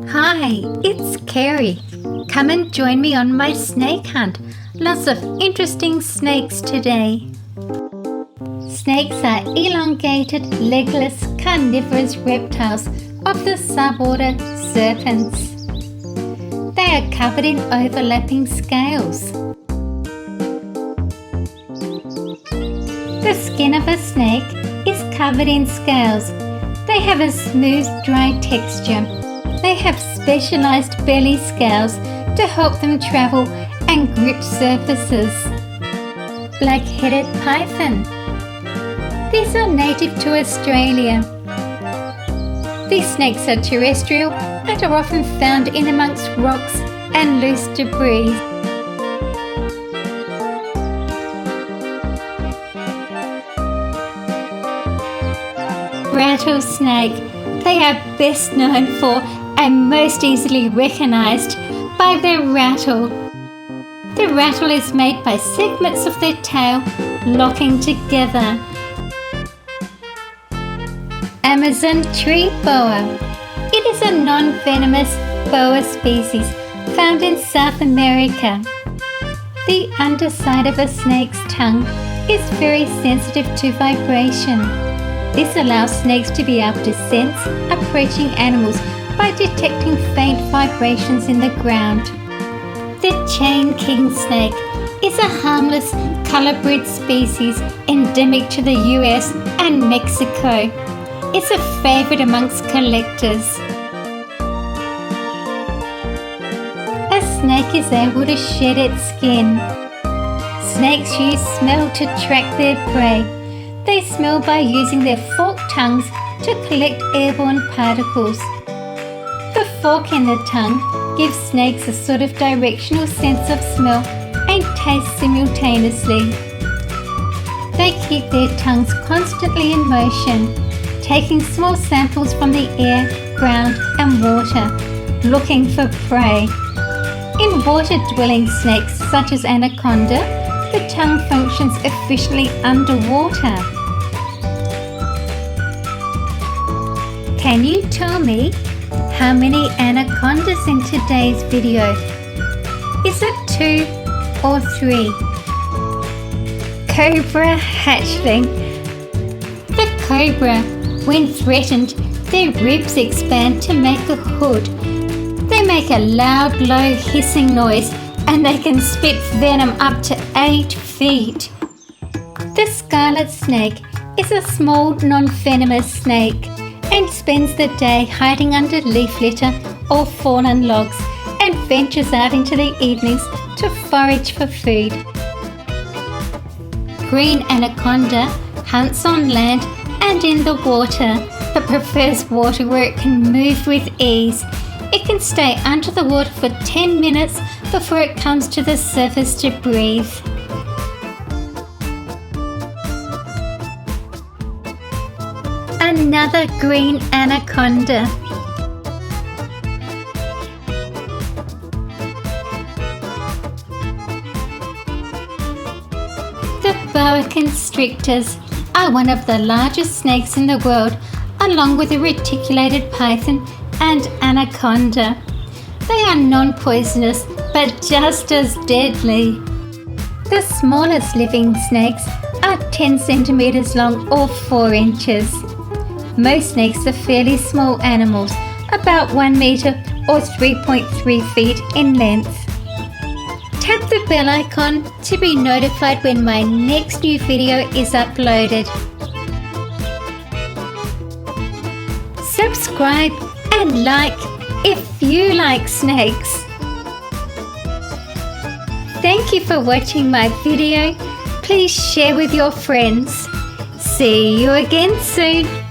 Hi, it's Kerry. Come and join me on my snake hunt. Lots of interesting snakes today. Snakes are elongated, legless, carnivorous reptiles of the suborder serpents. They are covered in overlapping scales. The skin of a snake is covered in scales. They have a smooth, dry texture. They have specialized belly scales to help them travel and grip surfaces. Black-headed python. These are native to Australia. These snakes are terrestrial and are often found in amongst rocks and loose debris. Rattlesnake. They are best known for and most easily recognized by their rattle. The rattle is made by segments of their tail locking together. Amazon Tree Boa. It is a non-venomous boa species found in South America. The underside of a snake's tongue is very sensitive to vibration. This allows snakes to be able to sense approaching animals by detecting faint vibrations in the ground. The chain kingsnake is a harmless color-bred species endemic to the US and Mexico. It's a favorite amongst collectors. A snake is able to shed its skin. Snakes use smell to track their prey. They smell by using their forked tongues to collect airborne particles. The fork in the tongue gives snakes a sort of directional sense of smell and taste simultaneously. They keep their tongues constantly in motion, taking small samples from the air, ground and water, looking for prey. In water-dwelling snakes such as Anaconda, the tongue functions efficiently underwater. Can you tell me how many anacondas in today's video? Is it 2 or 3? Cobra Hatchling. The cobra, when threatened, their ribs expand to make a hood. They make a loud, low hissing noise and they can spit venom up to 8 feet. The Scarlet Snake is a small, non-venomous snake and spends the day hiding under leaf litter or fallen logs and ventures out into the evenings to forage for food. Green Anaconda hunts on land and in the water, but prefers water where it can move with ease. It can stay under the water for 10 minutes before it comes to the surface to breathe. Another green anaconda. The Boa Constrictors are one of the largest snakes in the world, along with the reticulated python and anaconda. They are non-poisonous but just as deadly. The smallest living snakes are 10 centimeters long or 4 inches. Most snakes are fairly small animals, about 1 meter or 3.3 feet in length. Tap the bell icon to be notified when my next new video is uploaded. Subscribe and like if you like snakes. Thank you for watching my video. Please share with your friends. See you again soon.